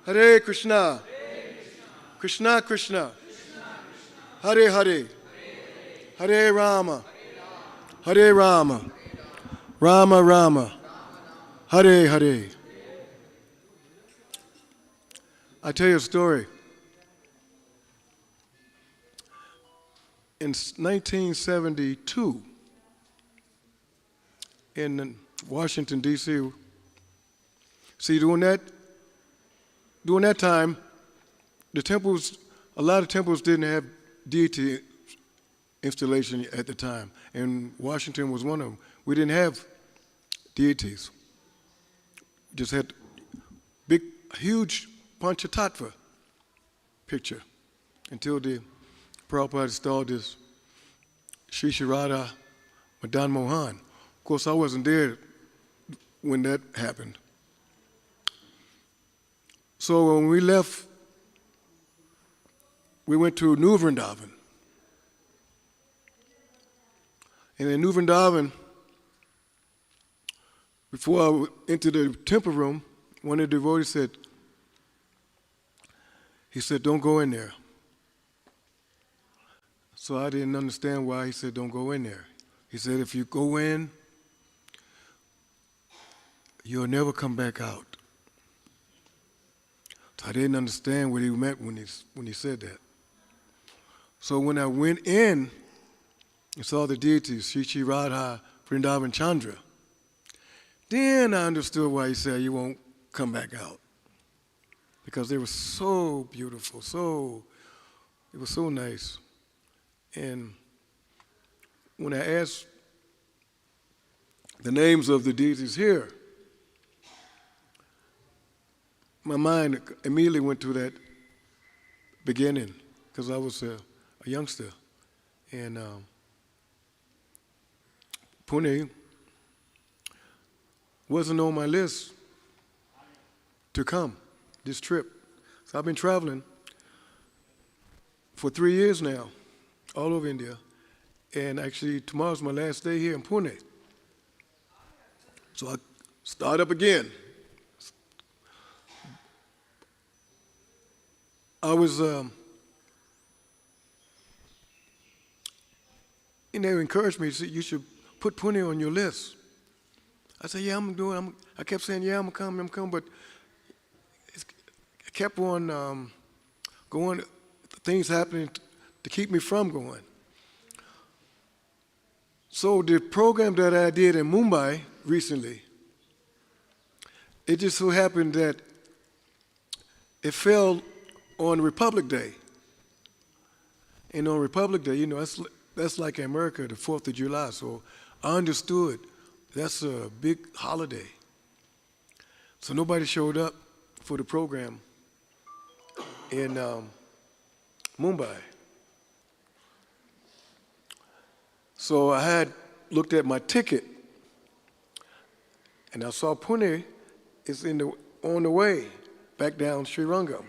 Hare Krishna, Krishna Krishna, Hare Hare, Hare Rama, Hare Rama, Rama Rama, Hare Hare. I tell you a story. In 1972, in Washington, D.C., see, during that time, the temples, a lot of temples didn't have deity installation at the time, and Washington was one of them. We didn't have deities. We just had big, huge Panchatattva picture until the Prabhupada installed this Sri Radha Madan Mohan. Of course, I wasn't there when that happened. So when we left, we went to New Vrindavan. And in New Vrindavan, before I went into the temple room, one of the devotees said, don't go in there. So I didn't understand why he said, don't go in there. He said, if you go in, you'll never come back out. So I didn't understand what he meant when he said that. So when I went in and saw the deities, Shri Radha, Vrindavan Chandra, then I understood why he said you won't come back out. Because they were so beautiful, it was so nice. And when I asked the names of the deities here, my mind immediately went to that beginning, because I was a youngster. And Pune wasn't on my list to come, this trip. So I've been traveling for 3 years now, all over India. And actually, tomorrow's my last day here in Pune. So I start up again. I was, they encouraged me, you should put Pune on your list. I said, yeah, I kept saying, yeah, I'm coming, but I kept on going, things happening to keep me from going. So the program that I did in Mumbai recently, it just so happened that it fell on Republic Day. And on Republic Day, that's like in America, the 4th of July. So I understood that's a big holiday. So nobody showed up for the program in Mumbai. So I had looked at my ticket, and I saw Pune is on the way back down Sri Rangam.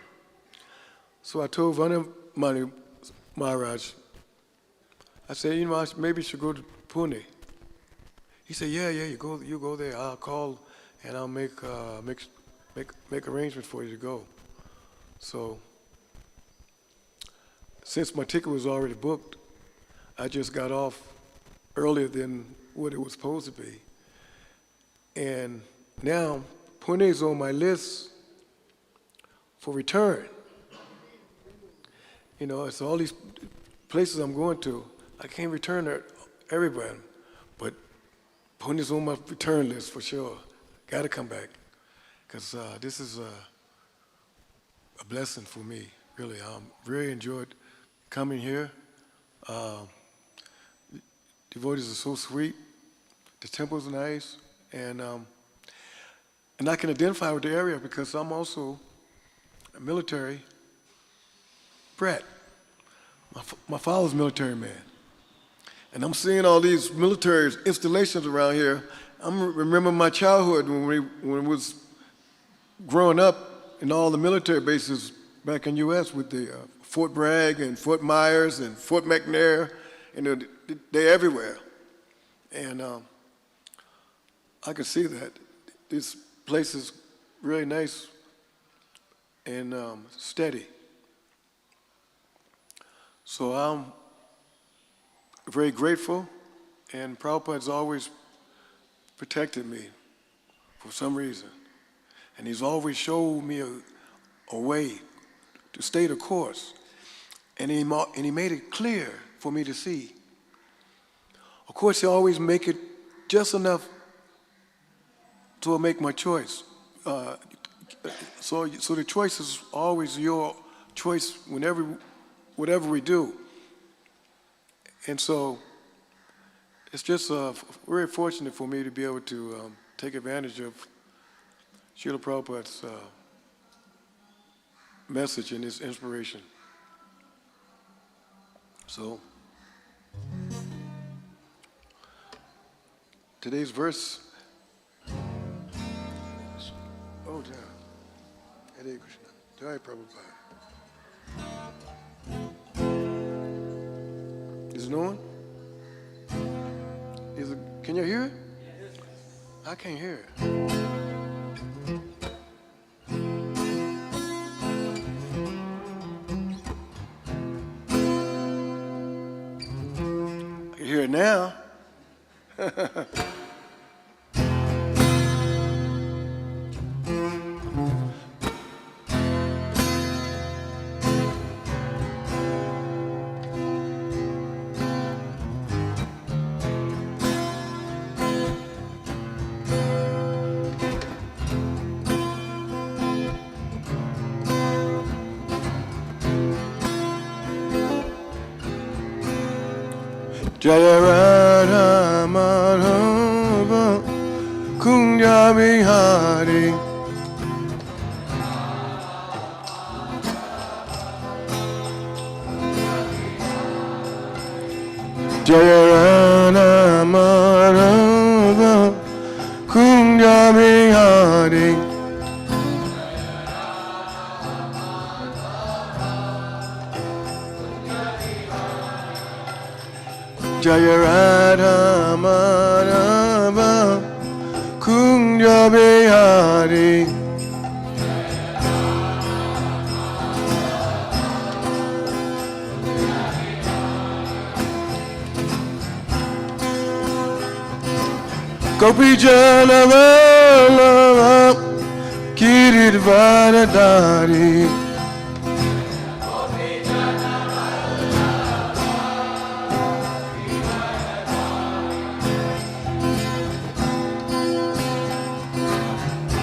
So I told Vanamani Maharaj, I said, maybe you should go to Pune. He said, yeah, you go there. I'll call and I'll make arrangements for you to go. So since my ticket was already booked, I just got off earlier than what it was supposed to be. And now Pune is on my list for return. It's all these places I'm going to. I can't return everywhere, but Pune is on my return list for sure. Got to come back, because this is a blessing for me, really. I really enjoyed coming here. Devotees are so sweet. The temple's nice, and I can identify with the area because I'm also a military brat. My father's a military man. And I'm seeing all these military installations around here. I'm remembering my childhood when we was growing up in all the military bases back in the U.S. with the Fort Bragg and Fort Myers and Fort McNair, they're everywhere. And I could see that this place is really nice and steady. So I'm very grateful, and Prabhupada's always protected me for some reason. And he's always showed me a way to stay the course. And he made it clear for me to see. Of course, he always make it just enough to make my choice. So the choice is always your choice whatever we do. And so it's just very fortunate for me to be able to take advantage of Srila Prabhupada's message and his inspiration. So today's verse, oh yeah, Hare Krishna, Jai Prabhupada. Is it on? Can you hear it? I can't hear it. I can hear it now. Jaya Radha Madhava Kunja Bihari Jaya Radha Madhava Kunja Bihari Jaya Radha Madhava Kunja Bihari Gopi Jana Vallabha Giridvaradhari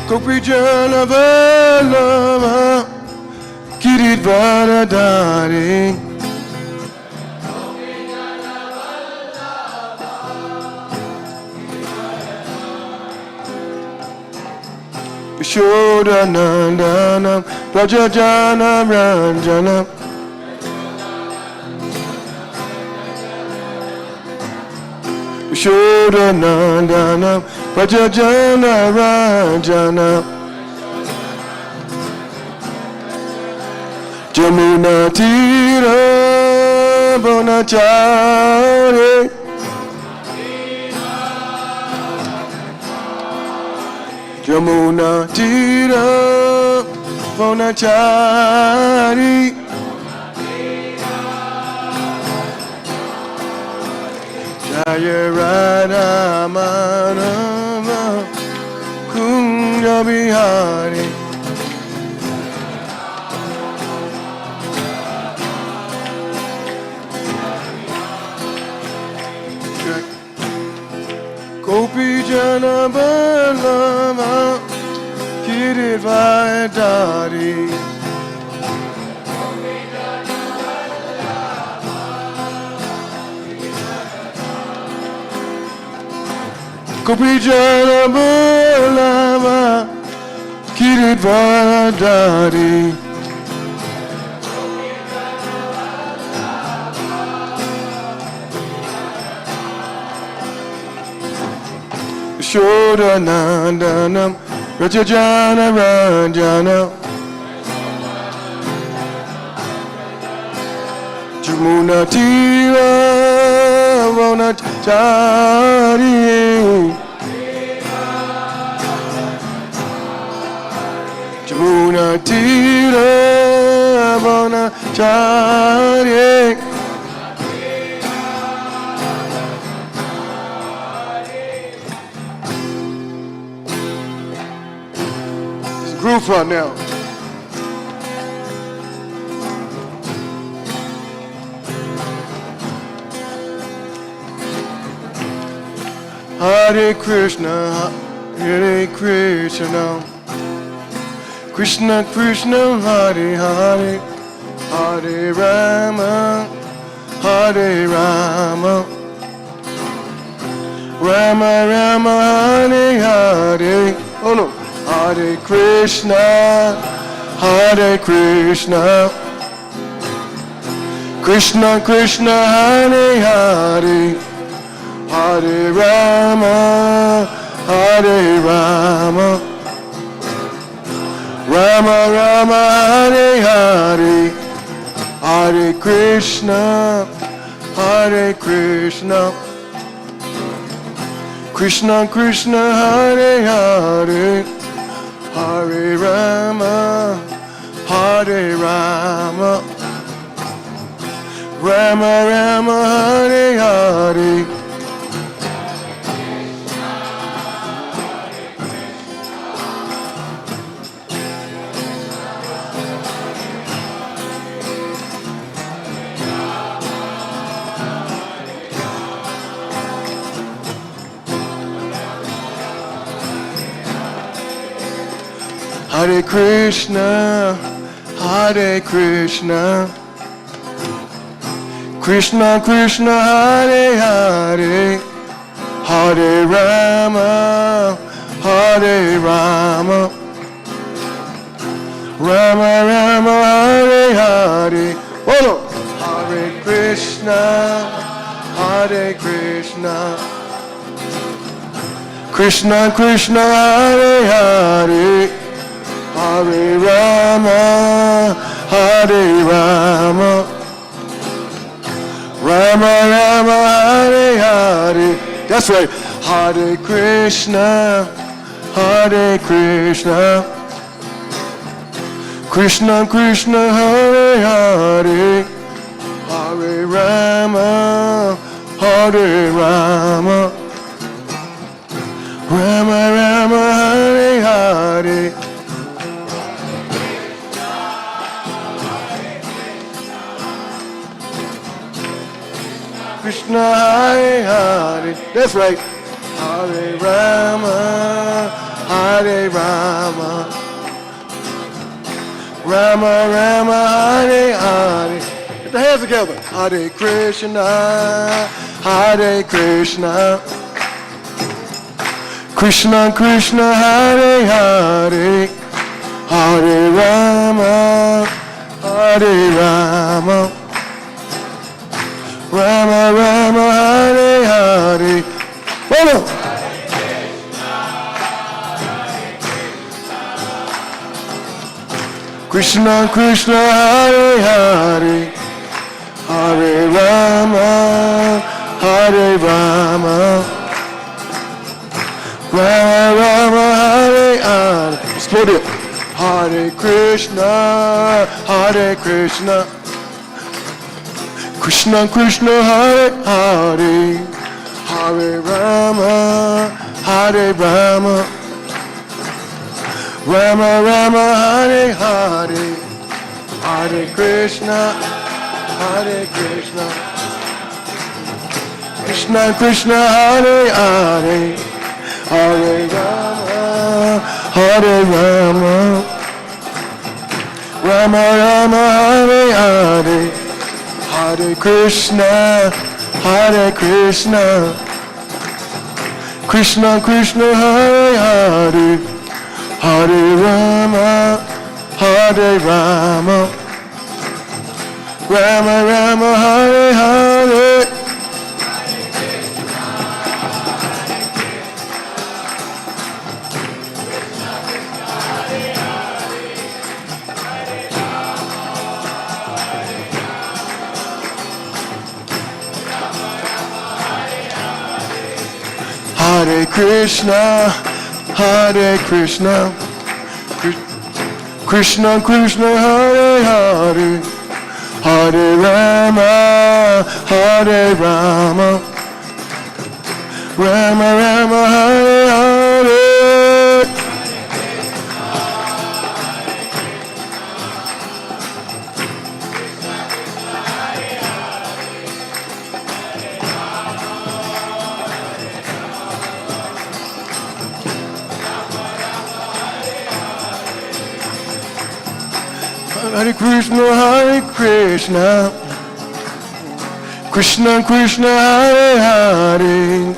Gopi Jana Vallabha Giridvaradhari Yashodanandana Rajajana Ranjana Yashodanandana Rajajana Ranjana Jamuna Tira Bonachari Jamuna Tira Bonachari Jaya Radha Madhava Kunja Bihari Gopi Jana Vallabha Giridvaradhari Gopi Jana Vallabha Giridvaradhari Yashodanandanam Rajajana Ranjana Jamuna Tira Bonachari Jamuna Tira Hare. It's a groove part now. Hare Krishna, Hare Krishna, Krishna Krishna, Hare Hare, Hare Rama, Hare Rama, Rama Rama, Hare Hare. Oh no, Hare Krishna, Hare Krishna, Krishna Krishna, Hare Hare, Hare Rama, Hare Rama, Rama Rama, Hare Hare, Hare Krishna, Hare Krishna, Krishna Krishna, Hare Hare, Hare Rama, Hare Rama, Rama Rama, Hare Hare. Hare Krishna, Hare Krishna, Krishna Krishna, Hare Hare, Hare Rama, Hare Rama, Rama Rama, Hare Hare. Bolo. Hare Krishna, Hare Krishna, Krishna Krishna, Hare Hare, Hare Rama, Hare Rama, Rama Rama, Hare Hare. That's right. Hare Krishna, Hare Krishna, Krishna Krishna, Hare Hare, Hare Rama, Hare Rama, Rama Rama, Hare Hare. Krishna, Hare Hare. That's right. Hare Rama, Hare Rama, Rama Rama, Hare Hare. Get the hands together. Hare Krishna, Hare Krishna, Krishna Krishna, Hare Hare, Hare Rama, Hare Rama, Rama Rama, Hare Hare. Follow. Krishna Krishna, Hare Hare, Hare Rama, Hare Rama, Rama Rama, Hare Hare. Explode it. Hare Krishna, Hare Krishna, Krishna Krishna, Hare Hare, Hare Rama, Hare Rama, Rama Rama, Hare Hare, Hare Krishna, Hare Krishna, Krishna Krishna, Hare Hare, Hare Rama, Hare Rama, Rama Rama, Hare Hare, Hare Krishna, Hare Krishna, Krishna Krishna, Hare Hare, Hare Rama, Hare Rama, Rama Rama, Hare Hare. Hare Krishna, Hare Krishna, Krishna Krishna, Hare Hare, Hare Rama, Hare Rama, Rama Rama, Hare Hare. Hare Krishna, Hare Krishna, Krishna Krishna, Hare Hare,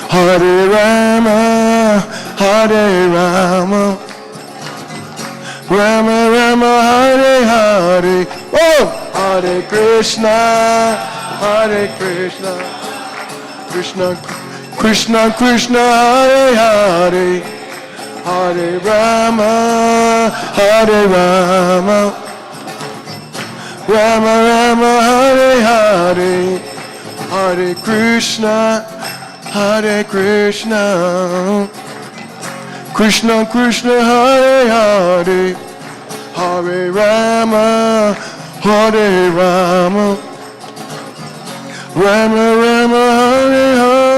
Hare Rama, Hare Rama, Rama Rama, Hare Hare. Oh, Hare Krishna, Hare Krishna, Krishna Krishna Krishna, Hare Hare, Hare Rama, Hare Rama, Rama Rama, Hare Hare, Hare Krishna, Hare Krishna, Krishna Krishna, Hare Hare, Hare Rama, Hare Rama, Rama Rama, Hare Hare.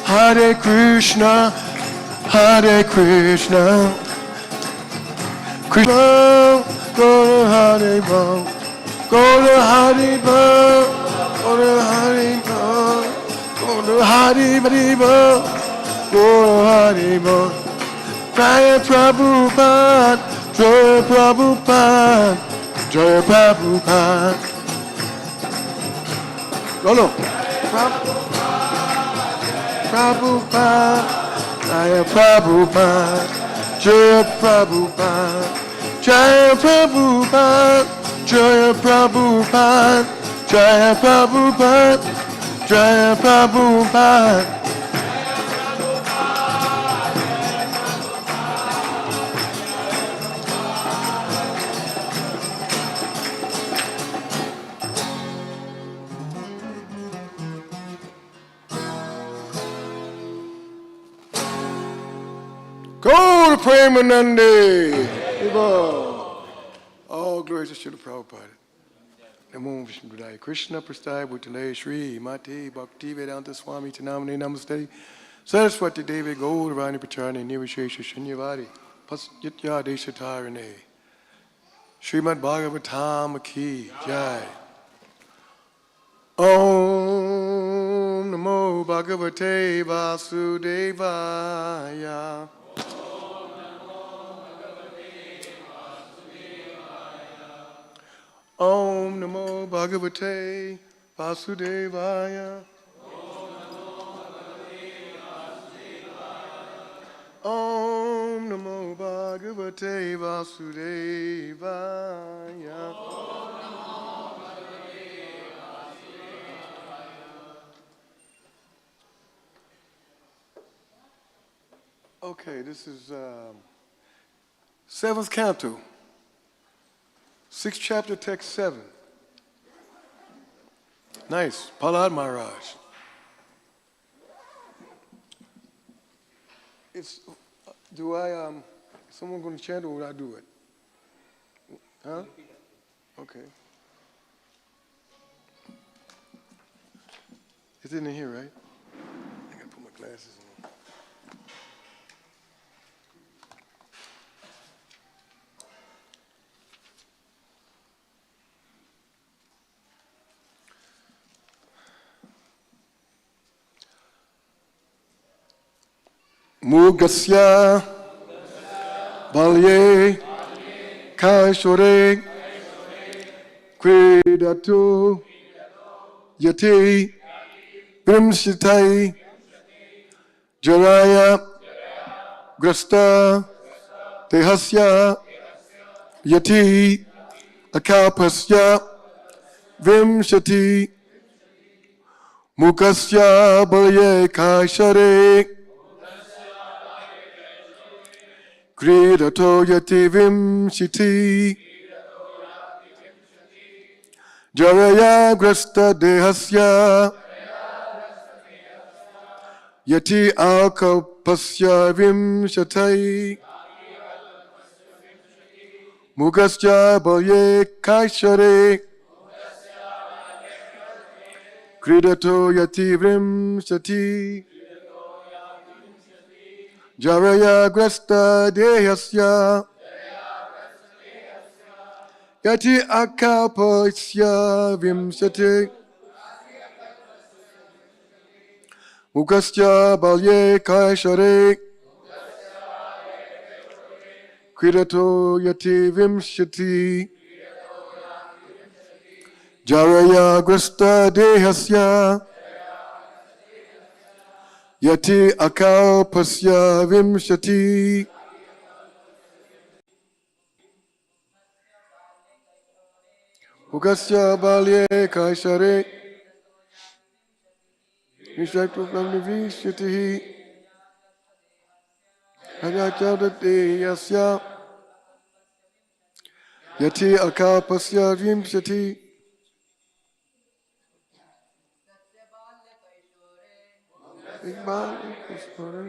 Hare Krishna, Hare Krishna, Krishna, go to Hare Bam, go to Hare Bam, go to Hare Bam, go to Hare Bam, go to Hare Bam. Jaya Prabhupada, Jaya Prabhupada, Jaya Prabhupada. No. Prabhupada, Jaya Prabhupada, Jaya Prabhupada, Jaya Prabhupada, Jaya Prabhupada, Jaya Prabhupada, Jaya Prabhupada. Go to Premanande. All glory to Srila Prabhupada. Namo Vishnu Hare Krishna Prasthaya Bhutale Shri Mati Bhakti Vedanta Swami Tanamane Namaste Saraswati Devi Gauravani Pacharani Nirvishesha Shanyavari Pasyatya Deshatarane Srimad Bhagavatam Ki Jai. Om Namo Bhagavate Vasudevaya. Om Namo Bhagavate Vasudevaya. Om Namo Bhagavate Vasudevaya. Okay, this is 7th canto. 6th chapter, text 7. Nice. Prahlad Maharaj. It's, someone going to chant or would I do it? Huh? Okay. It's in here, right? I got to put my glasses on. Mugasya Balye Kaishore Kridatu Yati Vimshitai Jaraya Grasta Tehasya Yati Akapasya Vimshati Mukasya Balye Kaishore Kridato yati vimshiti Jaraya grasta dehasya Yati alkalpasya vimshatai Mugasya balye kaishare Kridato yati vimshati Jaraya grasta dehasya Yati akalpasya vimshati Mugasya balye kaishare Kridato yati vimshati Jaraya grasta dehasya Yati akalpasya vimshati Mugasya balye kaishare Vishaktu NVCC Hare yasya Yati akalpasya vimshati Iqbal Puspare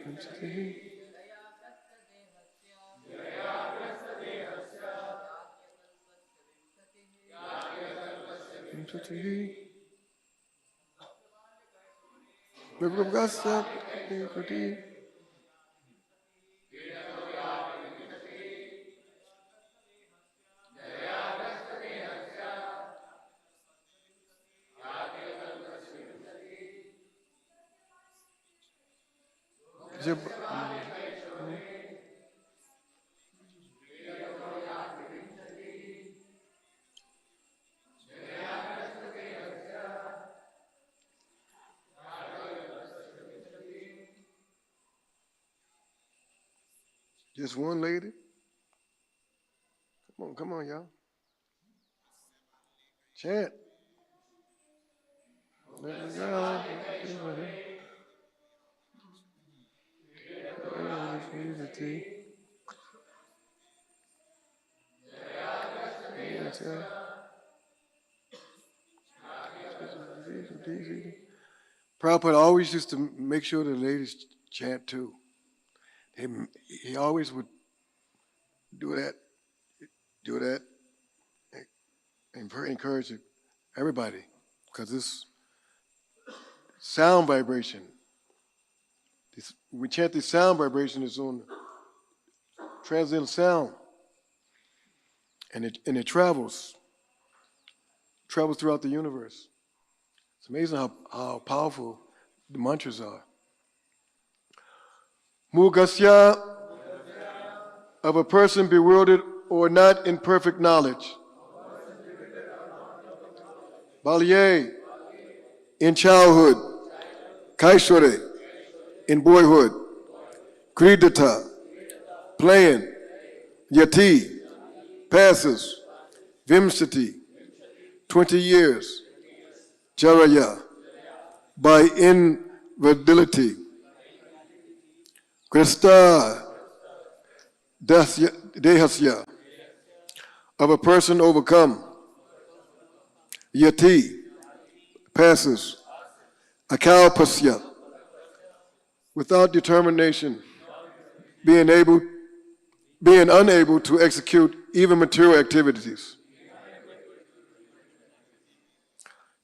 Vimshati Vimshati Mugasya Vimshati Just one lady? Come on, y'all. Chant. Let me go. Prabhupada always used to make sure the ladies chant too. He always would do that, and encourage everybody, because this sound vibration, we chant this sound vibration is on transcendental sound, and it travels throughout the universe. It's amazing how powerful the mantras are. Mugasya, of a person bewildered or not in perfect knowledge. Balye, in childhood. Kaishore, in boyhood. Kridata, playing. Yati, passes. Vimsati, 20 years. Jaraya, by invalidity. Krista, dehasya, of a person overcome. Yati, passes. Akalpasya, without determination, being unable to execute even material activities.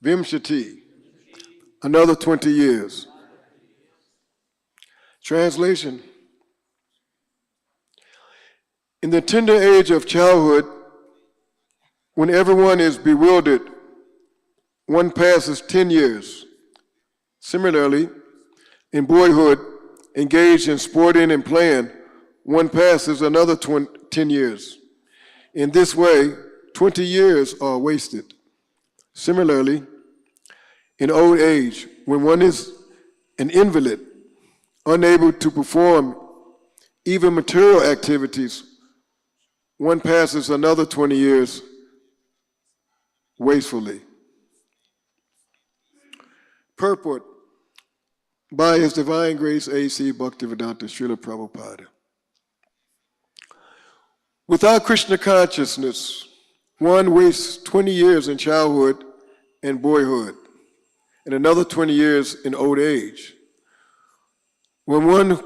Vimshati, another 20 years. Translation: in the tender age of childhood, when everyone is bewildered, one passes 10 years. Similarly, in boyhood, engaged in sporting and playing, one passes another 10 years. In this way, 20 years are wasted. Similarly, in old age, when one is an invalid, unable to perform even material activities, one passes another 20 years wastefully. Purport: by His Divine Grace, A.C. Bhaktivedanta Srila Prabhupada. Without Krishna consciousness, one wastes 20 years in childhood and boyhood, and another 20 years in old age. When one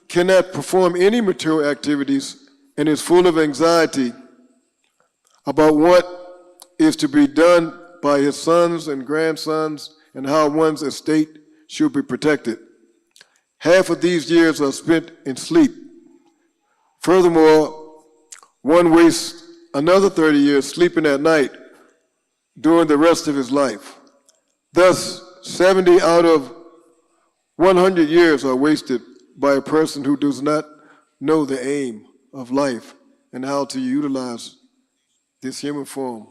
cannot perform any material activities and is full of anxiety about what is to be done by his sons and grandsons and how one's estate should be protected, half of these years are spent in sleep. Furthermore, one wastes another 30 years sleeping at night during the rest of his life. Thus, 70 out of 100 years are wasted by a person who does not know the aim of life and how to utilize this human form.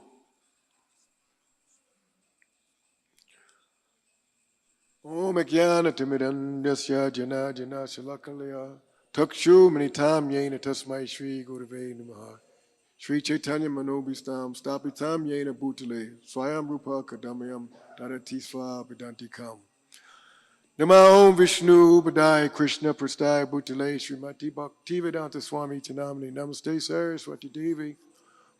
Om Jnana Timidandasya Jana Jana Shalakalaya Takshu Manitam Yena Tasmai Shri Gurave Namaha Shri Chaitanya Manobhistam Stapitam Yena Bhutale Swayam Rupa Kadamayam Dadatisva Vedantikam Namo Om Vishnu Badai Krishna Prastai Bhutale Srimati Bhaktivedanta Swami Chanamani Namaste Saraswati Devi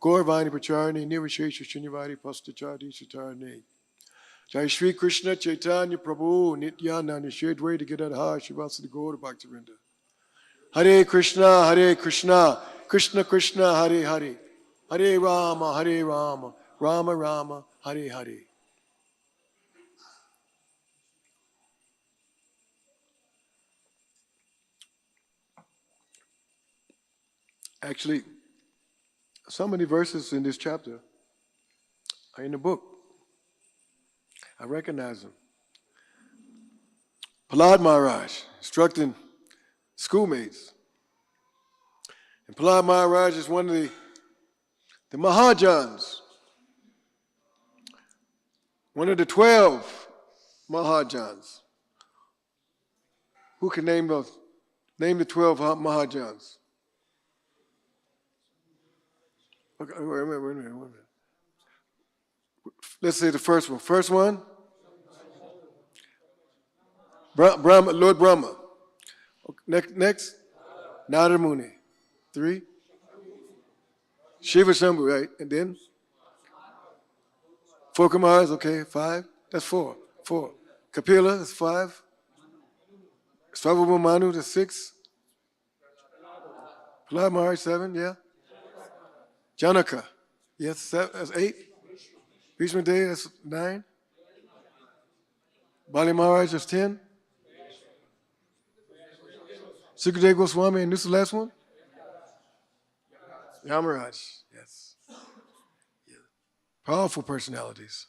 Gaurvani Pacharni Nirvishesha Shinivadi Pastachadi Chatarni Jai Shri Krishna Chaitanya Prabhu Nityananda Shri Advaita Gadadhar Shivasadi Gaura Bhaktivinda Hare Krishna Krishna Krishna Hare Hare Hare Rama Rama Rama Hare Hare. Actually, so many verses in this chapter are in the book. I recognize them. Prahlad Maharaj instructing schoolmates. And Prahlad Maharaj is one of the Mahajans, one of the 12 Mahajans. Who can name the 12 Mahajans? Okay, wait a minute. Let's say the first one. First one? Brahma, Lord Brahma. Okay, next? Narada Muni. 3? Shiva Shambhu, right? And then? 4 Kumaras, okay. 5? That's 4. Kapila, that's 5. Svabhuma Manu, that's 6. Prahlad Maharaj, 7, yeah. Janaka, yes, that's 8. Bhishma Dev, that's 9. Bali Maharaj, that's 10. Sukadeva Goswami, and this is the last one? Yamaraj, yes. Yeah. Powerful personalities.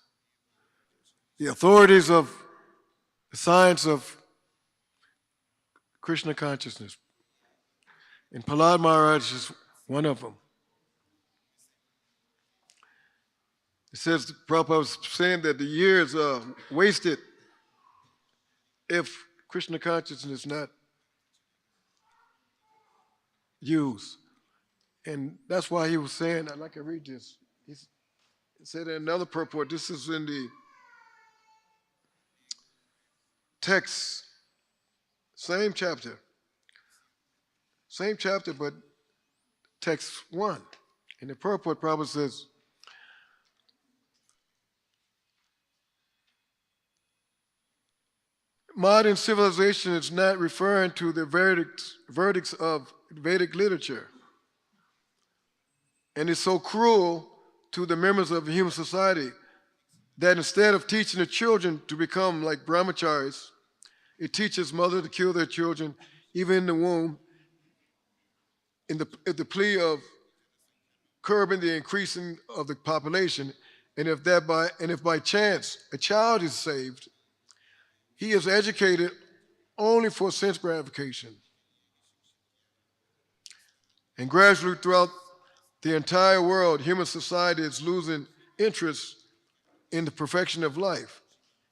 The authorities of the science of Krishna consciousness. And Prahlad Maharaj is one of them. It says, Prabhupada was saying that the years are wasted if Krishna consciousness is not used. And that's why he was saying, I'd like to read this. He said in another purport, this is in the text, same chapter, but text 1. In the purport, Prabhupada says, modern civilization is not referring to the verdicts of Vedic literature, and is so cruel to the members of the human society that instead of teaching the children to become like brahmacharis, it teaches mothers to kill their children even in the womb in the plea of curbing the increasing of the population, and if by chance a child is saved, he is educated only for sense gratification. And gradually throughout the entire world, human society is losing interest in the perfection of life.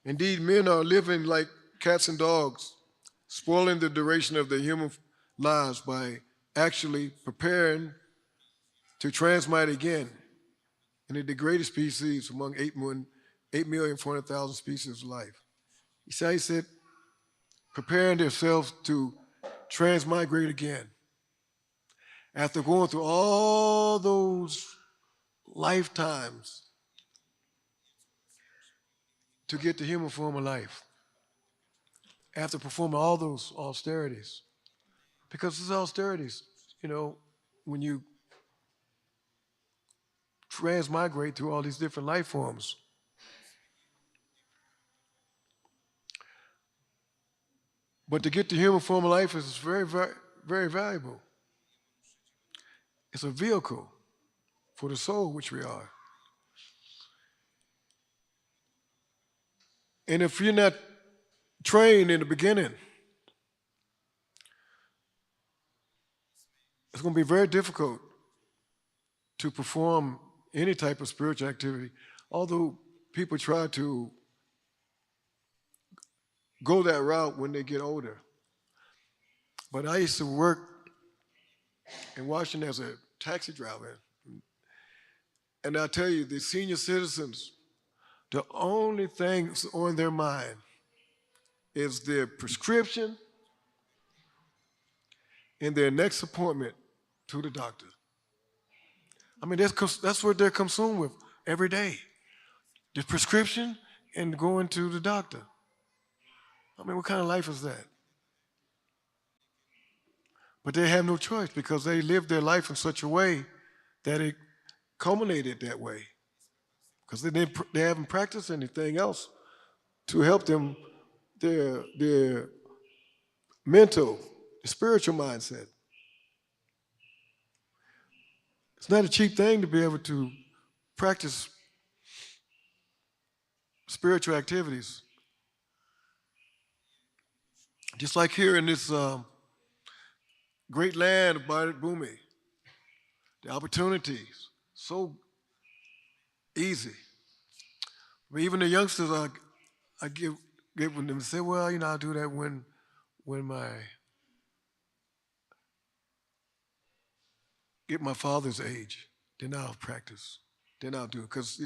Indeed, men are living like cats and dogs, spoiling the duration of their human lives by actually preparing to transmit again into the greatest species among 8,400,000 species of life. He said, preparing themselves to transmigrate again. After going through all those lifetimes to get the human form of life, after performing all those austerities, because it's austerities, when you transmigrate through all these different life forms. But to get the human form of life is very, very, very valuable. It's a vehicle for the soul, which we are. And if you're not trained in the beginning, it's going to be very difficult to perform any type of spiritual activity, although people try to go that route when they get older. But I used to work in Washington as a taxi driver, and I tell you, the senior citizens, the only things on their mind is their prescription and their next appointment to the doctor. I mean, that's what they're consumed with every day. The prescription and going to the doctor. I mean, what kind of life is that? But they have no choice because they live their life in such a way that it culminated that way. Because they haven't practiced anything else to help them, their mental, spiritual mindset. It's not a cheap thing to be able to practice spiritual activities. Just like here in this great land of Bhumi, the opportunities, so easy. But even the youngsters, I give them and say, well, I'll do that when get my father's age, then I'll practice. Then I'll do it. Because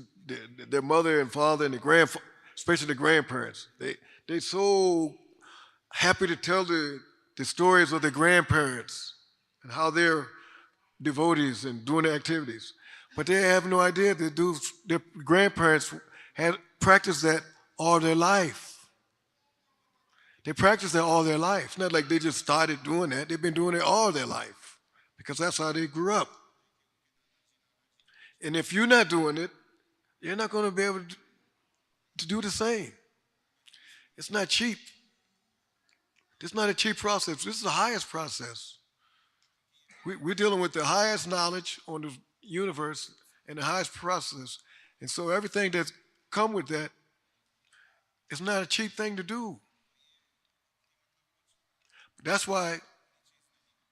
their mother and father and especially the grandparents, they're so happy to tell the stories of their grandparents and how they're devotees and doing their activities. But they have no idea that their grandparents had practiced that all their life. They practiced that all their life. It's not like they just started doing that. They've been doing it all their life because that's how they grew up. And if you're not doing it, you're not going to be able to do the same. It's not cheap. It's not a cheap process. This is the highest process. We're dealing with the highest knowledge on the universe and the highest process. And so everything that's come with that is not a cheap thing to do. That's why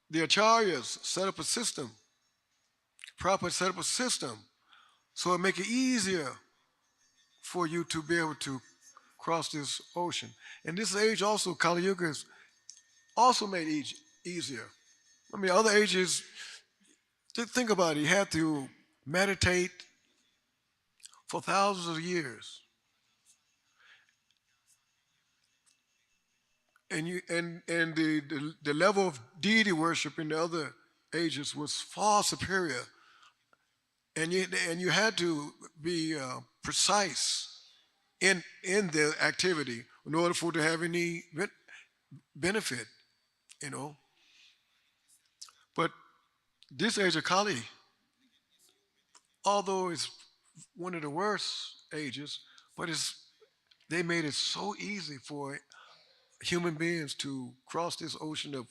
the acharyas set up a system. Prabhupada set up a system so it make it easier for you to be able to cross this ocean. And this age also, Kali Yuga, is also made easier. I mean, other ages, think about it, you have to meditate for thousands of years. And the level of deity worship in the other ages was far superior. And you had to be precise in the activity in order for it to have any benefit, But this age of Kali, although it's one of the worst ages, but they made it so easy for human beings to cross this ocean of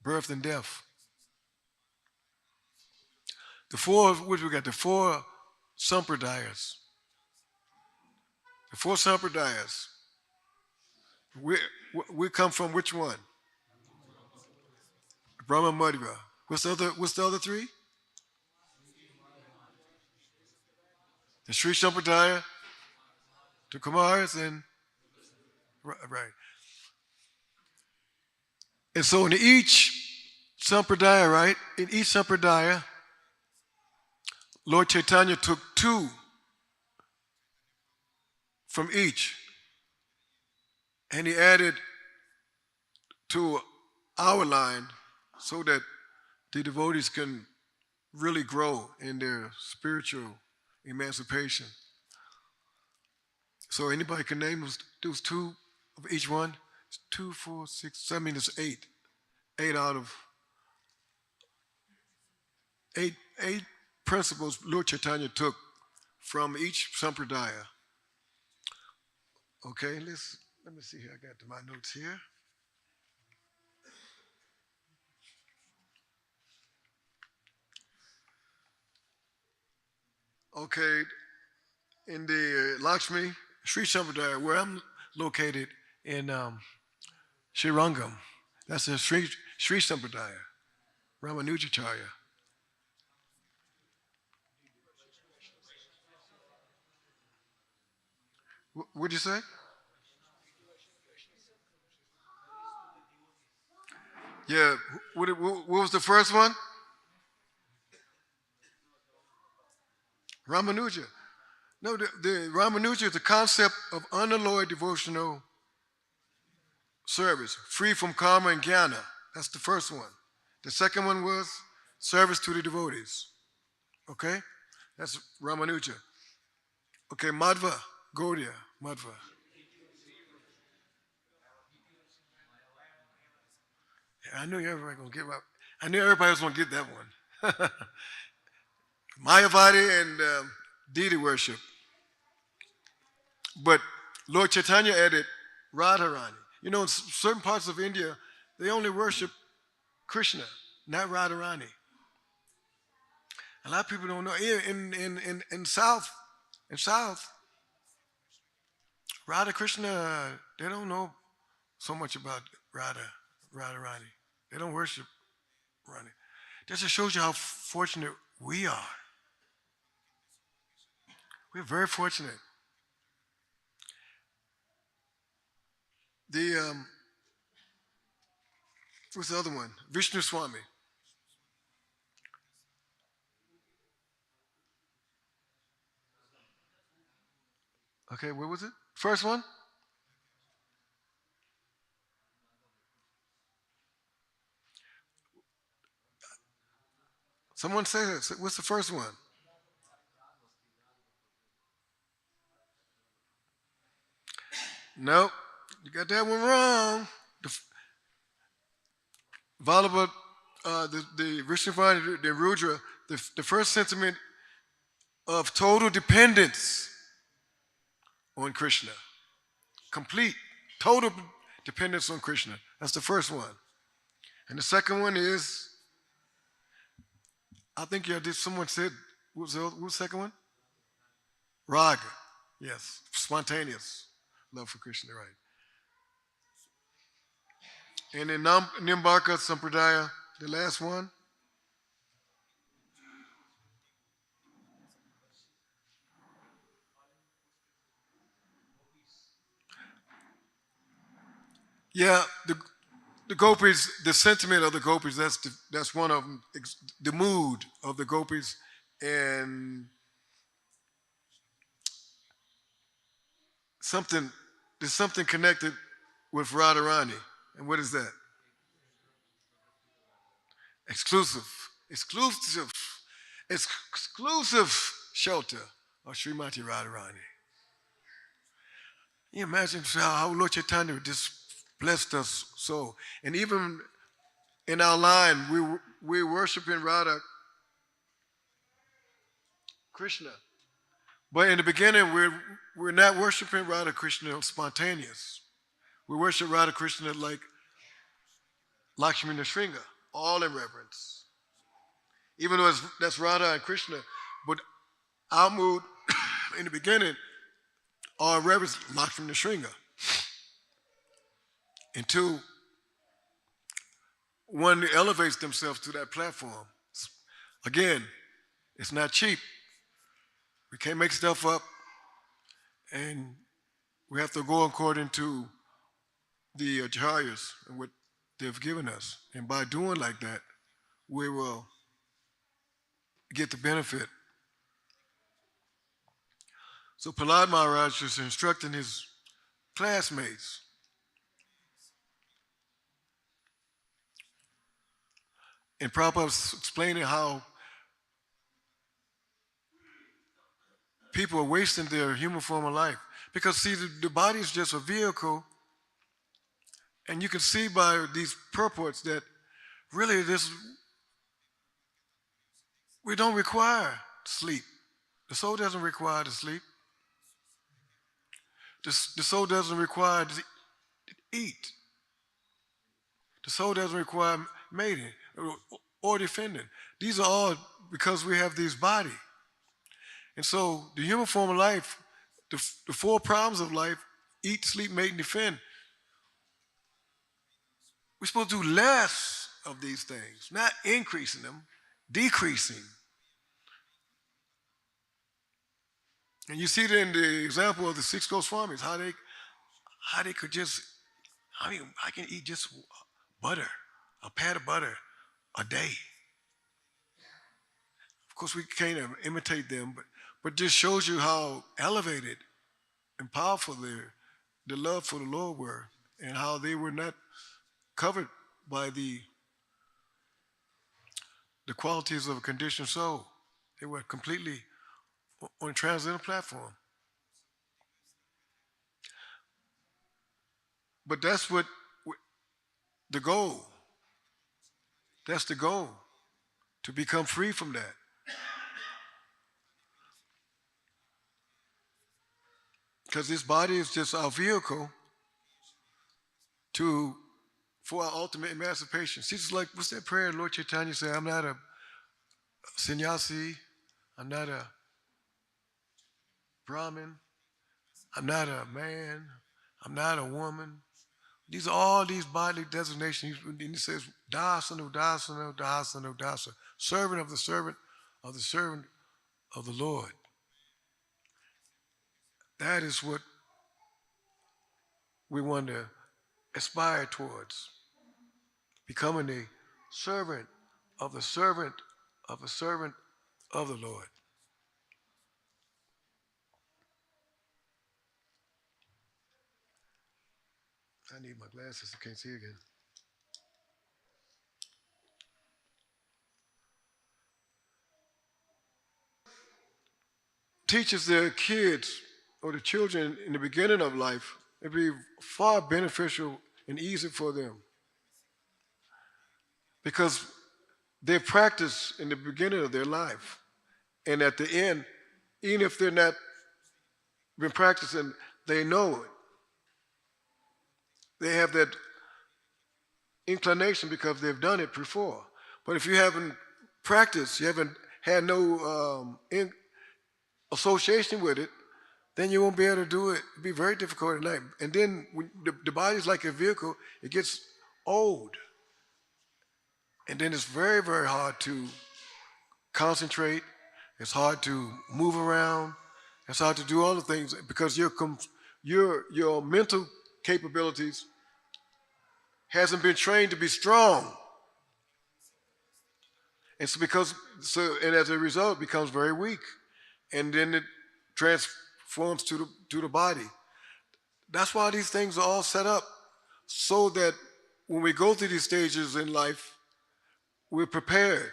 birth and death. Which we got the four sampradayas. The four sampradayas. We come from which one? Brahma Madhva. What's the other three? The Sri Sampradaya, the Kumaras, and right. And so in each sampradaya, right? In each sampradaya, Lord Chaitanya took two from each And he added to our line so that the devotees can really grow in their spiritual emancipation. So anybody can name those two of each one? It's 2, 4, 6, 7, I mean it's 8. 8 out of 8 principles Lord Chaitanya took from each sampradaya. Okay, let me see here. I got my notes here. Okay, in the Lakshmi Sri Sampradaya, where I'm located in Srirangam, that's the Sri Sampradaya, Ramanujacharya. What'd you say? Yeah, what was the first one? Ramanuja. No, the Ramanuja is the concept of unalloyed devotional service, free from karma and jnana. That's the first one. The second one was service to the devotees. Okay? That's Ramanuja. Okay, Madhva, Gaudiya, Madhva. Yeah, I knew everybody gonna give up. I knew everybody was gonna get that one. Mayavadi and deity worship. But Lord Chaitanya added Radharani. You know, in certain parts of India, they only worship Krishna, not Radharani. A lot of people don't know. In South, Radha Krishna, they don't know so much about Radharani. They don't worship Rani. That just shows you how fortunate we are. We're very fortunate. What's the other one? Vishnu Swami. Okay, what was it? First one? Someone say that. What's the first one? Nope, you got that one wrong. Vallabha, the Vrishnavani, the Rudra, the first sentiment of total dependence on Krishna. Complete, total dependence on Krishna. That's the first one. And the second one is, I think someone said, what was the second one? Raga. Yes, spontaneous love for Krishna, right. And in Nimbarka Sampradaya, the last one, yeah, the gopis, the sentiment of the gopis, that's one of them, the mood of the gopis, and there's something connected with Radharani. And what is that? Exclusive shelter of Srimati Radharani. Can you imagine how Lord Chaitanya just blessed us so? And even in our line, we're worshiping Radha Krishna. But in the beginning, we're not worshiping Radha Krishna spontaneous. We worship Radha Krishna like Lakshmi Nrsimha, all in reverence. Even though that's Radha and Krishna, but our mood in the beginning, our reverence, Lakshmi Nrsimha. Until one elevates themselves to that platform. Again, it's not cheap. We can't make stuff up, and we have to go according to the acharyas and what they've given us. And by doing like that, we will get the benefit. So Prahlad Maharaj is instructing his classmates And Prabhupada's explaining how people are wasting their human form of life. Because see, the body is just a vehicle, and you can see by these purports that really we don't require sleep. The soul doesn't require to sleep. The soul doesn't require to eat. The soul doesn't require mating or defending. These are all because we have these bodies. And so the human form of life, the four problems of life, eat, sleep, mate, and defend, we're supposed to do less of these things, not increasing them, decreasing. And you see that in the example of the six Goswamis, how they could just, I can eat just butter, a pat of butter a day. Of course, we can't imitate them, but just shows you how elevated and powerful the love for the Lord were, and how they were not covered by the qualities of a conditioned soul. They were completely on a transcendental platform. But that's what the goal. That's the goal, to become free from that. Because this body is just our vehicle for our ultimate emancipation. See, it's like, what's that prayer Lord Chaitanya said? I'm not a sannyasi, I'm not a Brahmin, I'm not a man, I'm not a woman. These are all these bodily designations. And he says, dasana, dasana, dasana, dasana, servant of the servant of the servant of the Lord. That is what we want to aspire towards, becoming a servant of the servant of the servant of the Lord. I need my glasses, I can't see again. Teaches their kids or the children in the beginning of life, it'd be far beneficial and easy for them. Because they practice in the beginning of their life. And at the end, even if they're not been practicing, they know it. They have that inclination because they've done it before. But if you haven't practiced, you haven't had no association with it, then you won't be able to do it. It'll be very difficult at night. And then when the body's like a vehicle, it gets old. And then it's very, very hard to concentrate. It's hard to move around. It's hard to do all the things because your mental capabilities hasn't been trained to be strong. And and as a result, it becomes very weak. And then it transforms to the body. That's why these things are all set up, so that when we go through these stages in life, we're prepared.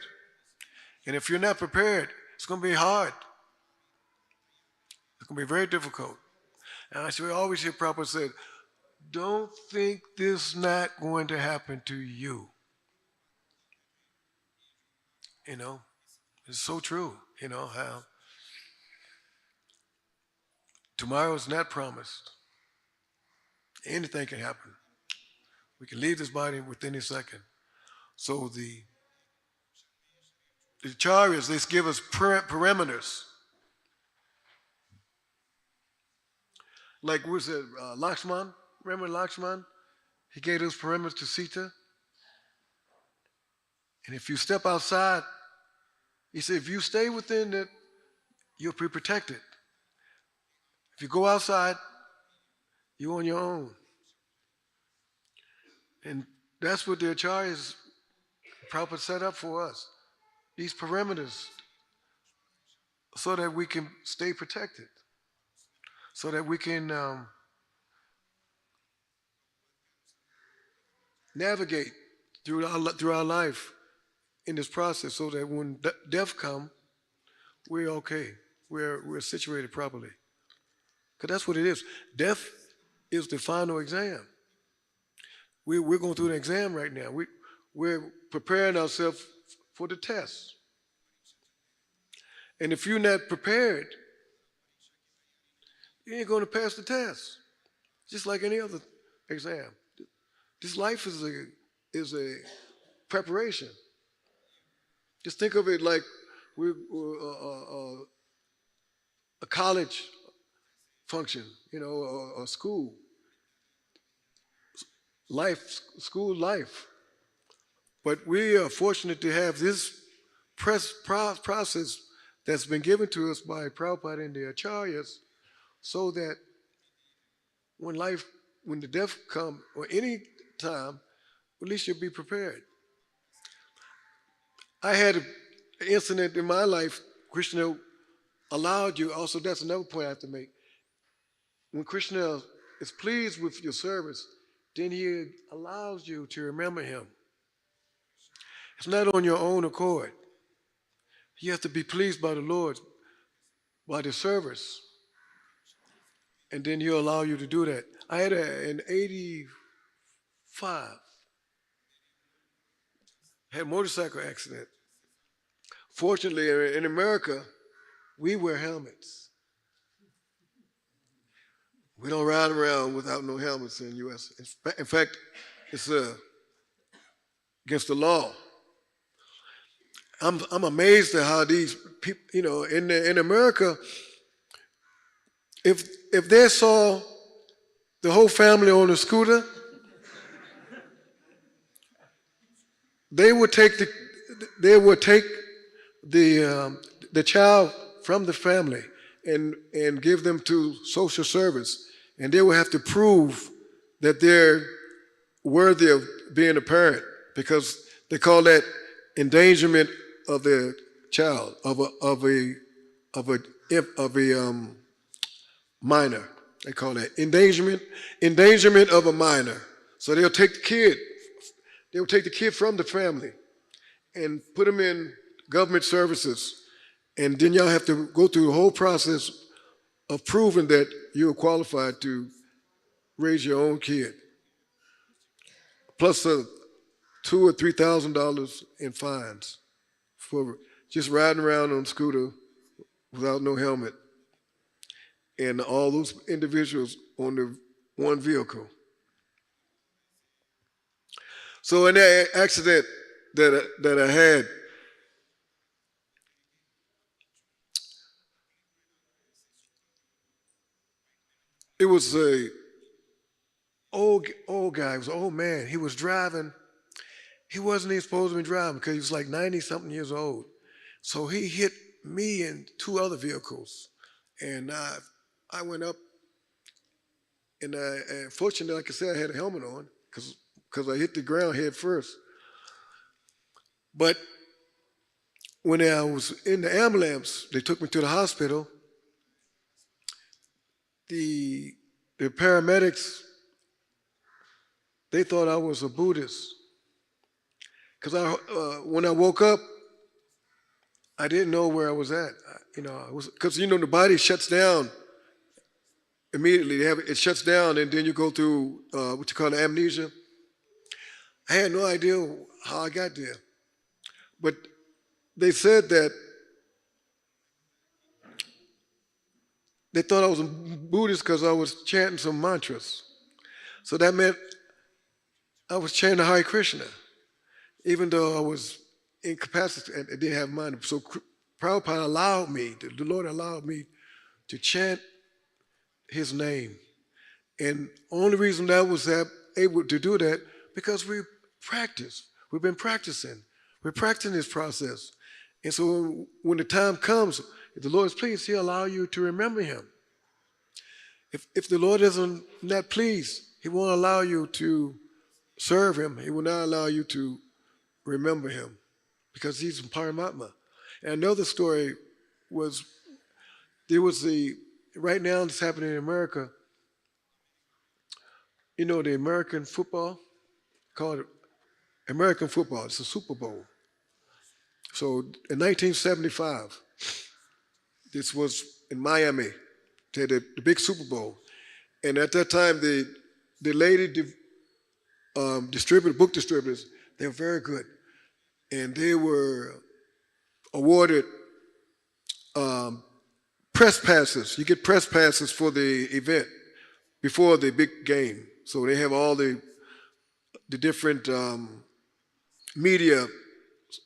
And if you're not prepared, it's going to be hard. It's going to be very difficult. And I always hear Prabhupada say, don't think this is not going to happen to you. You know, it's so true, you know, how tomorrow is not promised. Anything can happen. We can leave this body within a second. So the acharyas, they give us parameters. Like, what was it, Lakshman? Remember Lakshman? He gave those parameters to Sita. And if you step outside, he said, if you stay within it, you'll be protected. If you go outside, you're on your own. And that's what the acharyas, Prabhupada set up for us. These parameters, so that we can stay protected. So that we can navigate through our life in this process so that when death comes, we're okay. We're situated properly. Because that's what it is. Death is the final exam. We're going through an exam right now. We're preparing ourselves for the test. And if you're not prepared, you ain't going to pass the test. Just like any other exam. This life is a preparation. Just think of it like we're a college function, a school life, school life. But we are fortunate to have this process that's been given to us by Prabhupada and the Acharyas, so that when the death comes, or any time, at least you'll be prepared. I had an incident in my life. Krishna allowed you, also that's another point I have to make. When Krishna is pleased with your service, then he allows you to remember him. It's not on your own accord. You have to be pleased by the Lord, by the service, and then he'll allow you to do that. I had an 85, had a motorcycle accident. Fortunately, in America, we wear helmets. We don't ride around without no helmets in the U.S. In fact, it's against the law. I'm amazed at how these people, in America, if they saw the whole family on a scooter, they would take the child from the family and give them to social service, and they would have to prove that they're worthy of being a parent, because they call that endangerment of the child, of a minor. They call that endangerment of a minor. So they'll take the kid from the family and put them in government services, and then y'all have to go through the whole process of proving that you're qualified to raise your own kid, plus $2,000 or $3,000 in fines for just riding around on a scooter without no helmet, and all those individuals on the one vehicle. So in that accident that I had, it was a old guy. It was an old man. He was driving. He wasn't even supposed to be driving because he was like 90-something years old. So he hit me and two other vehicles, and I went up, and fortunately, like I said, I had a helmet on because I hit the ground head first. But when I was in the ambulance, they took me to the hospital. The paramedics, they thought I was a Buddhist. Because when I woke up, I didn't know where I was at. Because the body shuts down immediately. It shuts down, and then you go through what you call amnesia. I had no idea how I got there. But they said that they thought I was a Buddhist because I was chanting some mantras. So that meant I was chanting HareKrishna, even though I was incapacitated and didn't have mind. So Prabhupada allowed me, the Lord allowed me to chant his name. And only reason that I was able to do that, because we practice. We've been practicing. We're practicing this process. And so when the time comes, if the Lord is pleased, he'll allow you to remember him. If the Lord isn't not pleased, he won't allow you to serve him. He will not allow you to remember him, because he's Paramatma. And another story was, right now it's happening in America, the American football, called it American football, it's a Super Bowl. So in 1975, this was in Miami, they had the big Super Bowl. And at that time, the lady book distributors, they were very good. And they were awarded press passes. You get press passes for the event before the big game. So they have all the different media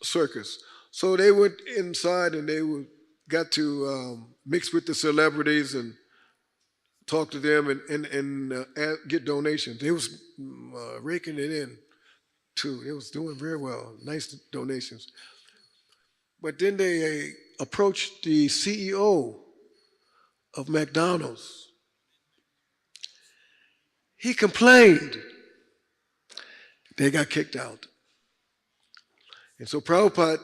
circus. So they went inside and they got to mix with the celebrities and talk to them and get donations. They was raking it in too. They was doing very well, nice donations. But then they approached the CEO of McDonald's. He complained. They got kicked out. And so Prabhupada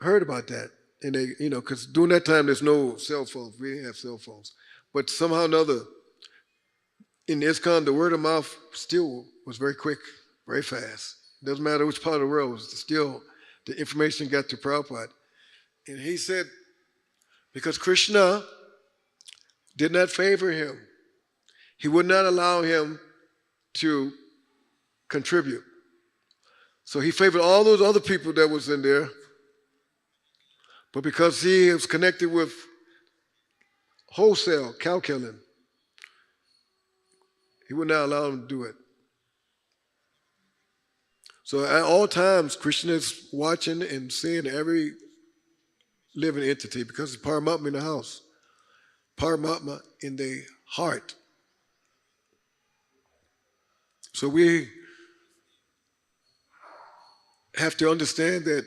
heard about that. And they, because during that time there's no cell phones. We didn't have cell phones. But somehow or another, in the ISKCON, the word of mouth still was very quick, very fast. Doesn't matter which part of the world, still the information got to Prabhupada. And he said, because Krishna did not favor him, he would not allow him to contribute. So he favored all those other people that was in there, but because he was connected with wholesale cow killing, he would not allow him to do it. So at all times, Krishna is watching and seeing every living entity because it's Paramatma in the house, Paramatma in the heart. So we have to understand that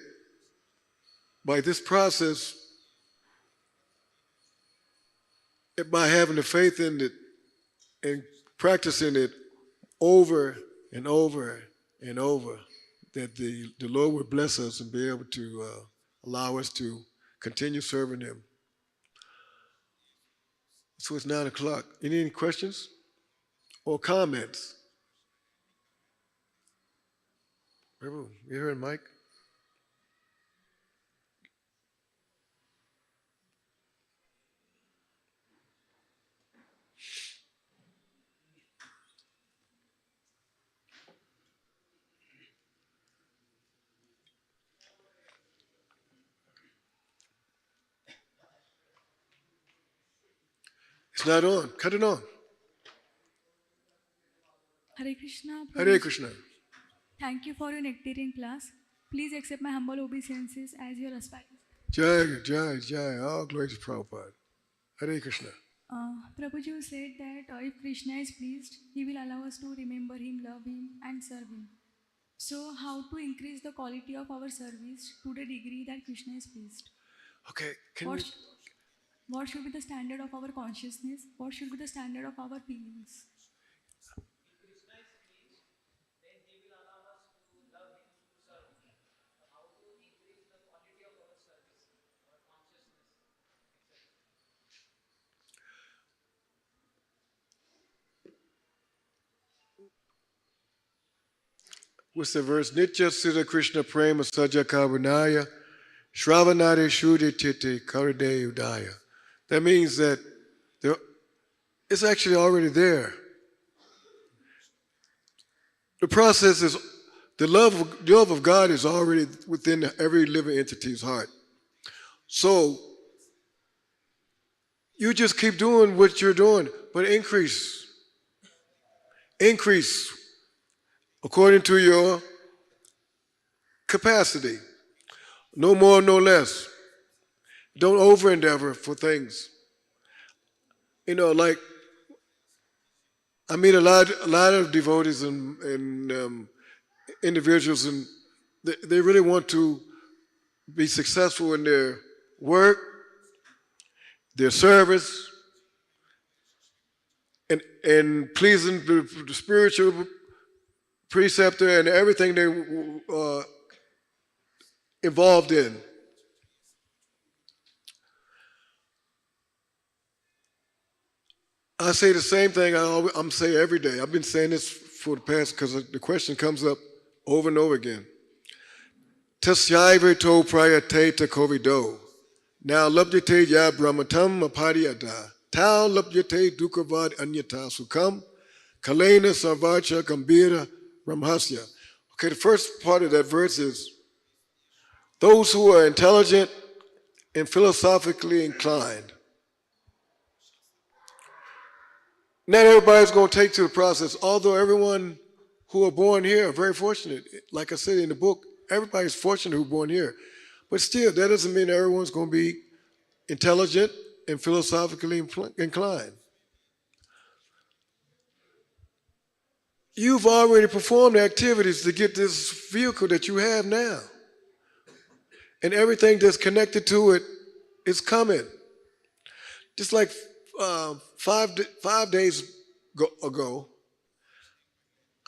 by this process, by having the faith in it and practicing it over and over and over, that the Lord would bless us and be able to allow us to continue serving Him. So it's 9 o'clock. Any questions or comments? Prabhu, you hearing Mike? It's not on. Cut it on. Hare Krishna. Hare Krishna. Thank you for your nectarian class. Please accept my humble obeisances as your aspirant. Jai, Jai, Jai. All glory to Prabhupada. Hare Krishna. Prabhuji said that if Krishna is pleased, he will allow us to remember him, love him, and serve him. So, how to increase the quality of our service to the degree that Krishna is pleased? Okay, What should be the standard of our consciousness? What should be the standard of our feelings? What's the verse? Nitya Siddha Krishna Prema Saja Kavanaya Shravanade Shuddhi Titi Karade Udaya. That means that it's actually already there. The process is, the love of God is already within every living entity's heart. So you just keep doing what you're doing, but increase. Increase according to your capacity. No more, no less. Don't over-endeavor for things. Like I meet a lot of devotees and individuals, and they really want to be successful in their work, their service, and pleasing the spiritual preceptor and everything they involved in. I say the same thing I'm saying every day. I've been saying this for the past, because the question comes up over and over again. Tasyaiva to prayate ta kovido. Now labdite ya brahmatam apariyata. Tal labdite dukavad anyata sukam. Kalena sarvacha gambira ramhasya. Okay, the first part of that verse is those who are intelligent and philosophically inclined. Not everybody's going to take to the process, although everyone who are born here are very fortunate. Like I said in the book, everybody's fortunate who's born here. But still, that doesn't mean everyone's going to be intelligent and philosophically inclined. You've already performed the activities to get this vehicle that you have now. And everything that's connected to it is coming. Just like 5 days ago,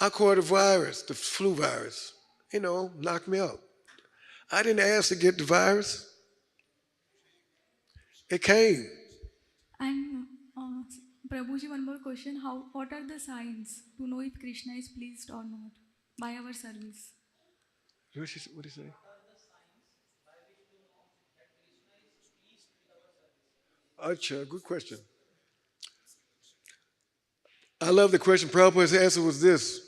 I caught a virus, the flu virus. Knocked me out. I didn't ask to get the virus. It came. And Prabhuji, one more question. What are the signs to know if Krishna is pleased or not by our service? What did he say? Acha, good question. I love the question. Prabhupada's answer was this.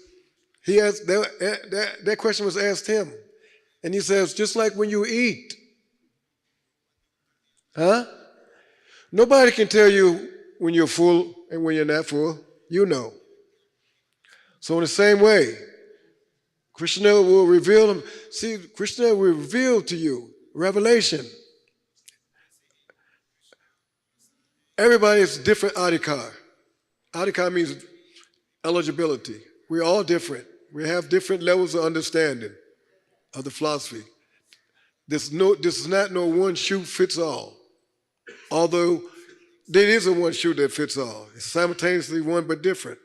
He asked that question was asked him. And he says, just like when you eat, huh? Nobody can tell you when you're full and when you're not full. You know. So in the same way, Krishna will reveal them. See, Krishna will reveal to you revelation. Everybody is different adhikar. Adhikar means eligibility. We're all different. We have different levels of understanding of the philosophy. This is not no one shoe fits all. Although there is a one shoe that fits all. It's simultaneously one but different.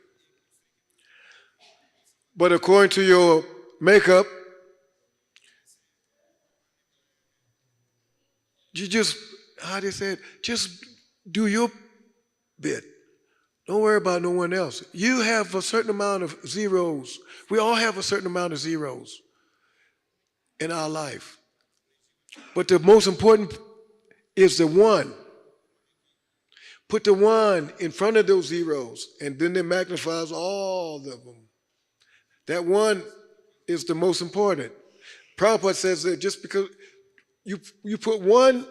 But according to your makeup, you just, how do you say it? Just do your bit. Don't worry about no one else. You have a certain amount of zeros. We all have a certain amount of zeros in our life. But the most important is the one. Put the one in front of those zeros, and then it magnifies all of them. That one is the most important. Prabhupada says that just because you put one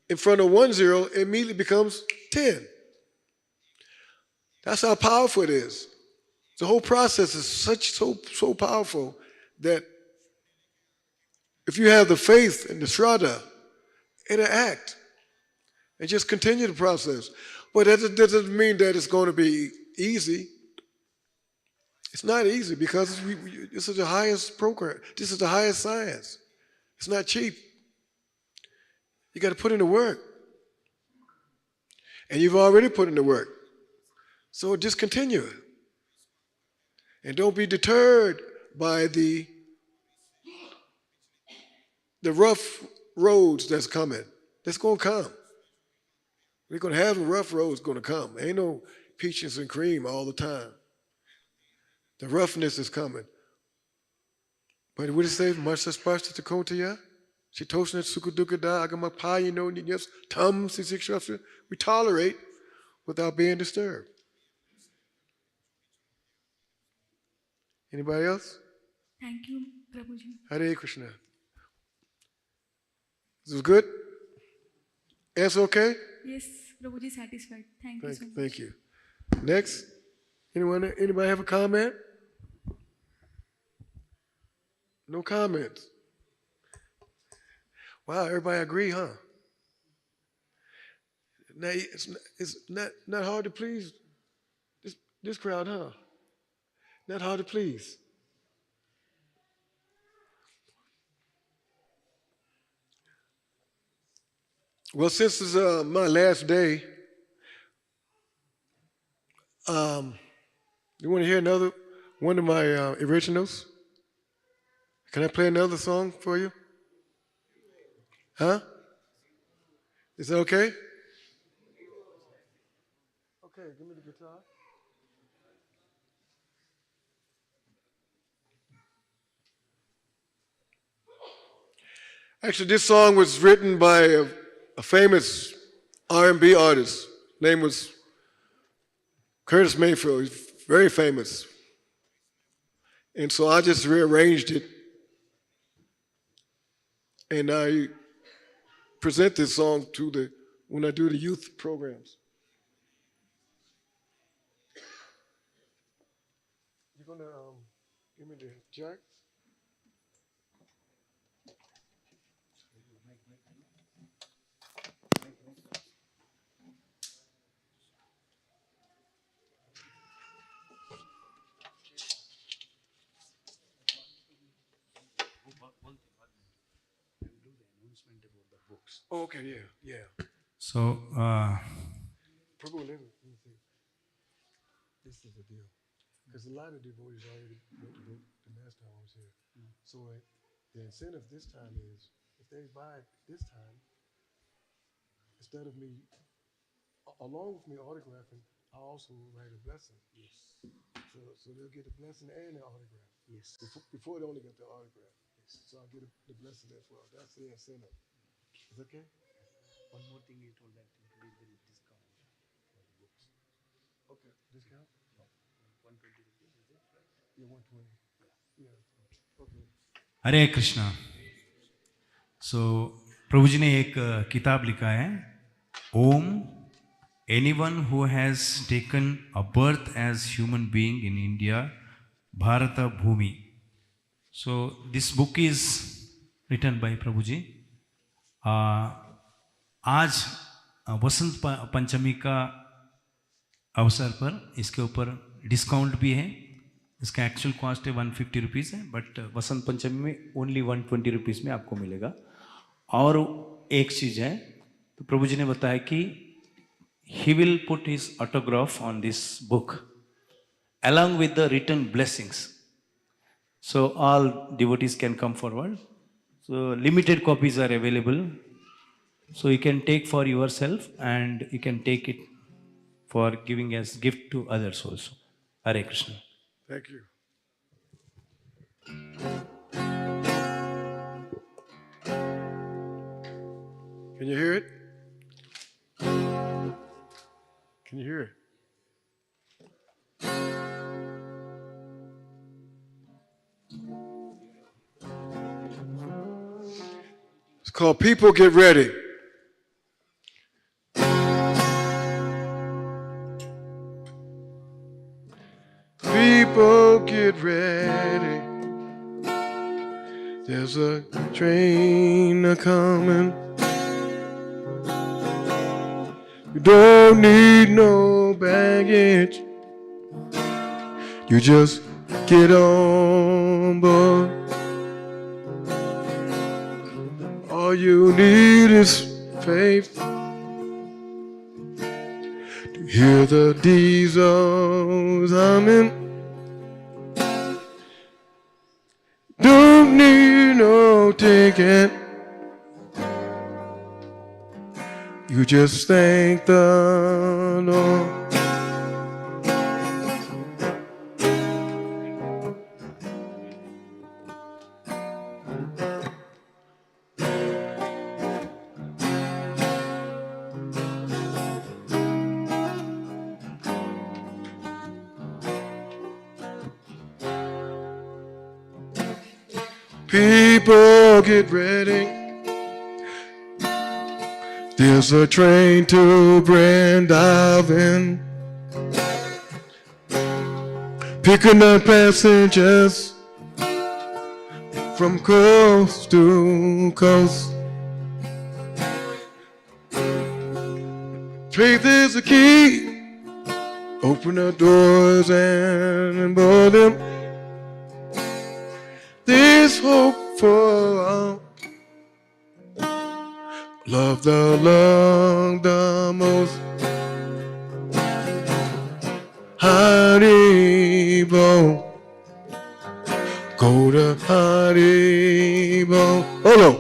in front of 1 0, it immediately becomes 10. That's how powerful it is. The whole process is so powerful that if you have the faith and the shraddha, it'll act and just continue the process. But that doesn't mean that it's going to be easy. It's not easy because this is the highest program. This is the highest science. It's not cheap. You got to put in the work. And you've already put in the work. So just continue it. And don't be deterred by the rough roads that's coming. That's going to come. We're going to have the rough roads going to come. Ain't no peaches and cream all the time. The roughness is coming. But what does it say? Masha spashta takotaya? Shitosna sukudukada agamapayino ninyas tam sisikshastra. We tolerate without being disturbed. Anybody else? Thank you, Prabhuji. Hare Krishna. This was good? Answer okay? Yes, Prabhuji satisfied. Thank you so much. Thank you. Next. Anybody have a comment? No comments. Wow, everybody agree, huh? Now it's not hard to please this crowd, huh? Not hard to please. Well, since it's my last day, you want to hear another one of my originals? Can I play another song for you? Huh? Is that okay? Okay, give me the guitar. Actually, this song was written by a famous R&B artist. Name was Curtis Mayfield. He's very famous. And so I just rearranged it. And I present this song when I do the youth programs. You're going to give me the jack? Oh, okay, yeah. So, Prabhu, let me see. This is the deal. Because a lot of devotees already went to the master homes here. So the incentive this time is, if they buy this time, instead of me, along with me autographing, I also write a blessing. Yes. So they'll get the blessing and the autograph. Yes. Before they only get the autograph. Yes. So I'll get the blessing as well. That's the incentive. Is that okay? One more thing you told that there is discount for the books. Okay. Discount? No, 120 rupees, is it? Yeah, 120. Yeah. Okay. Hare Krishna. So, प्रभु जी ने एक किताब लिखा है, Om, anyone who has taken a birth as human being in India, Bharata Bhumi. So, this book is written by प्रभु जी. आज वसंत पंचमी का अवसर पर इसके ऊपर डिस्काउंट भी है. इसका एक्चुअल कॉस्ट है 150 रुपीज़ है, बट वसंत पंचमी में ओनली 120 रुपीज़ में आपको मिलेगा. और एक चीज़ है, तो प्रभु जी ने बताया कि he will put his autograph on this book along with the written blessings. So all devotees can come forward. So limited copies are available. So you can take for yourself and you can take it for giving as gift to others also. Hare Krishna. Thank you. Can you hear it? Can you hear it? It's called People Get Ready. People get ready. There's a train a-coming. You don't need no baggage. You just get on board. All you need is faith to hear the diesels humming. Don't need no ticket. You just thank the Lord. People get ready. There's a train to Brandhaven, picking up passengers from coast to coast. Faith is the key. Open the doors and board them. There's hope for all. Love the Lord the most. Haribo. Go to Haribo. Oh no.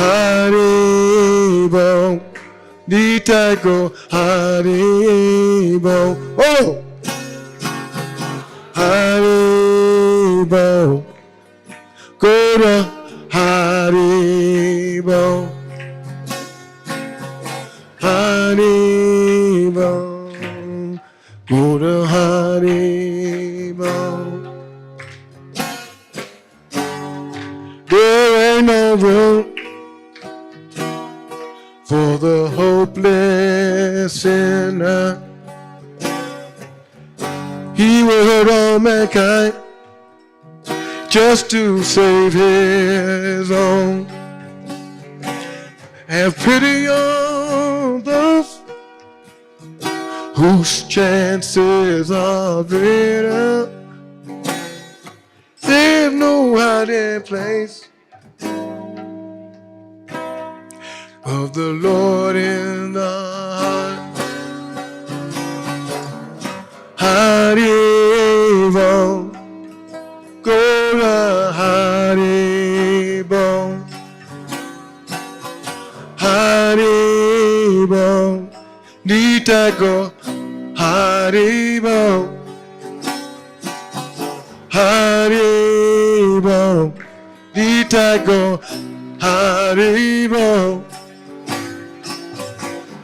Haribo. Nitago Haribo. Oh. Haribo. Go to Haribo. Haribo, Haribo, go to Haribo. There ain't no room for the hopeless sinner. He will hurt all mankind just to save his own. Have pity on those whose chances are greater. There's no hiding place of the Lord in the heart. Haribo, go to Haribo. Haribo, Nita go Haribo. Haribo, Nita go Haribo.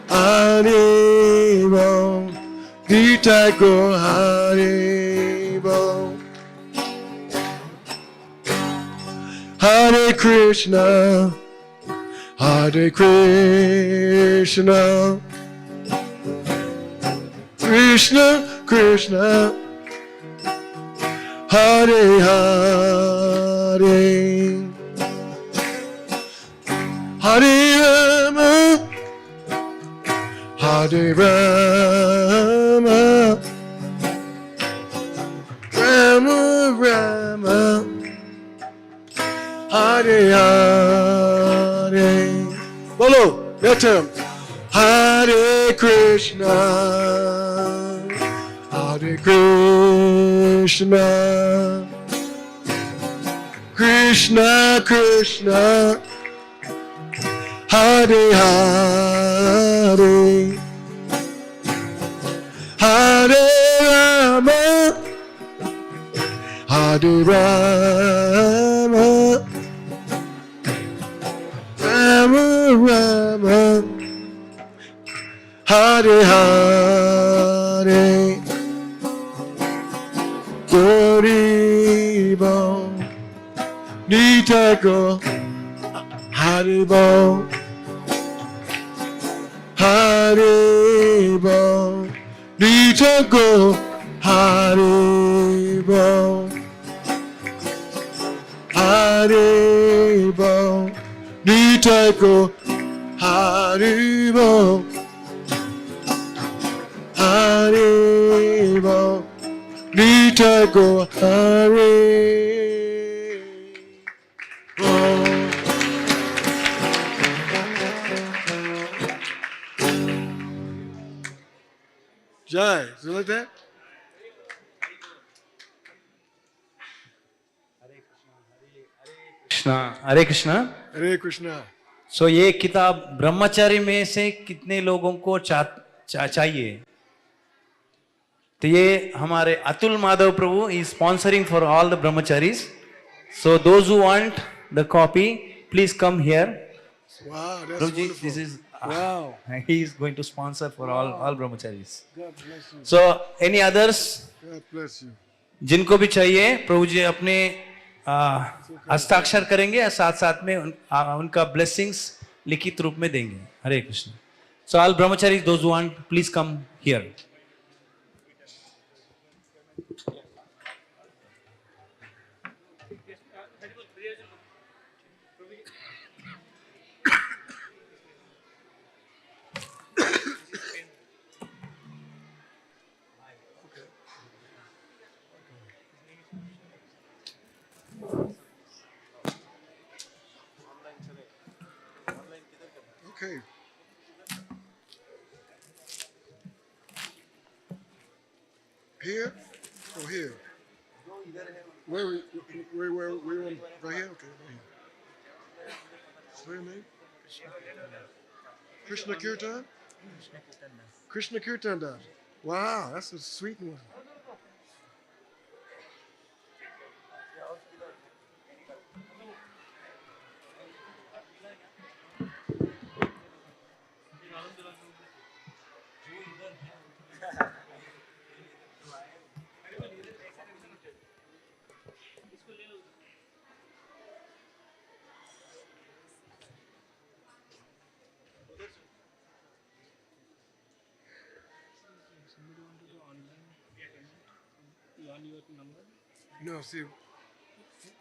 Haribo, Nita go Haribo. Hare Krishna, Hare Krishna, Krishna Krishna, Hare Hare, Hare Rama, Hare Rama, Rama Rama, Hare Hare. Bolo, your turn. Hare Krishna, Hare Krishna, Krishna Krishna, Hare Hare, Hare Rama, Hare Rama, Rama Rama, Hare Hare, Haribo, Nita go Haribo, Haribo, Nita go Haribo, Haribo, Nita go Haribo, Haribo, Nita go Haribo. Jai, you like that? Krishna Hare Krishna. Hare Krishna. सो ये किताब ब्रह्मचारी में से कितने लोगों को चाहिए? तो ये हमारे Atul Madhav Prabhu is sponsoring for all the brahmacharis. So those who want the copy please come here. Wow, that's Prabhuji, wonderful. this is Wow. he is going to sponsor for all brahmacharis. God bless you. So any others God bless you. जिनको भी चाहिए प्रभु जी अपने हस्ताक्षर करेंगे, साथ साथ में उनका ब्लेसिंग्स लिखित रूप में देंगे. Hare Krishna. So all brahmacharis those who want please come here. Okay. Here or here? Where on? Right here? Okay, right here. What's your name? Krishna Kirtan? Krishna Kirtan Das. Wow, that's a sweet one. Somebody want to do online payment on your number? No, see,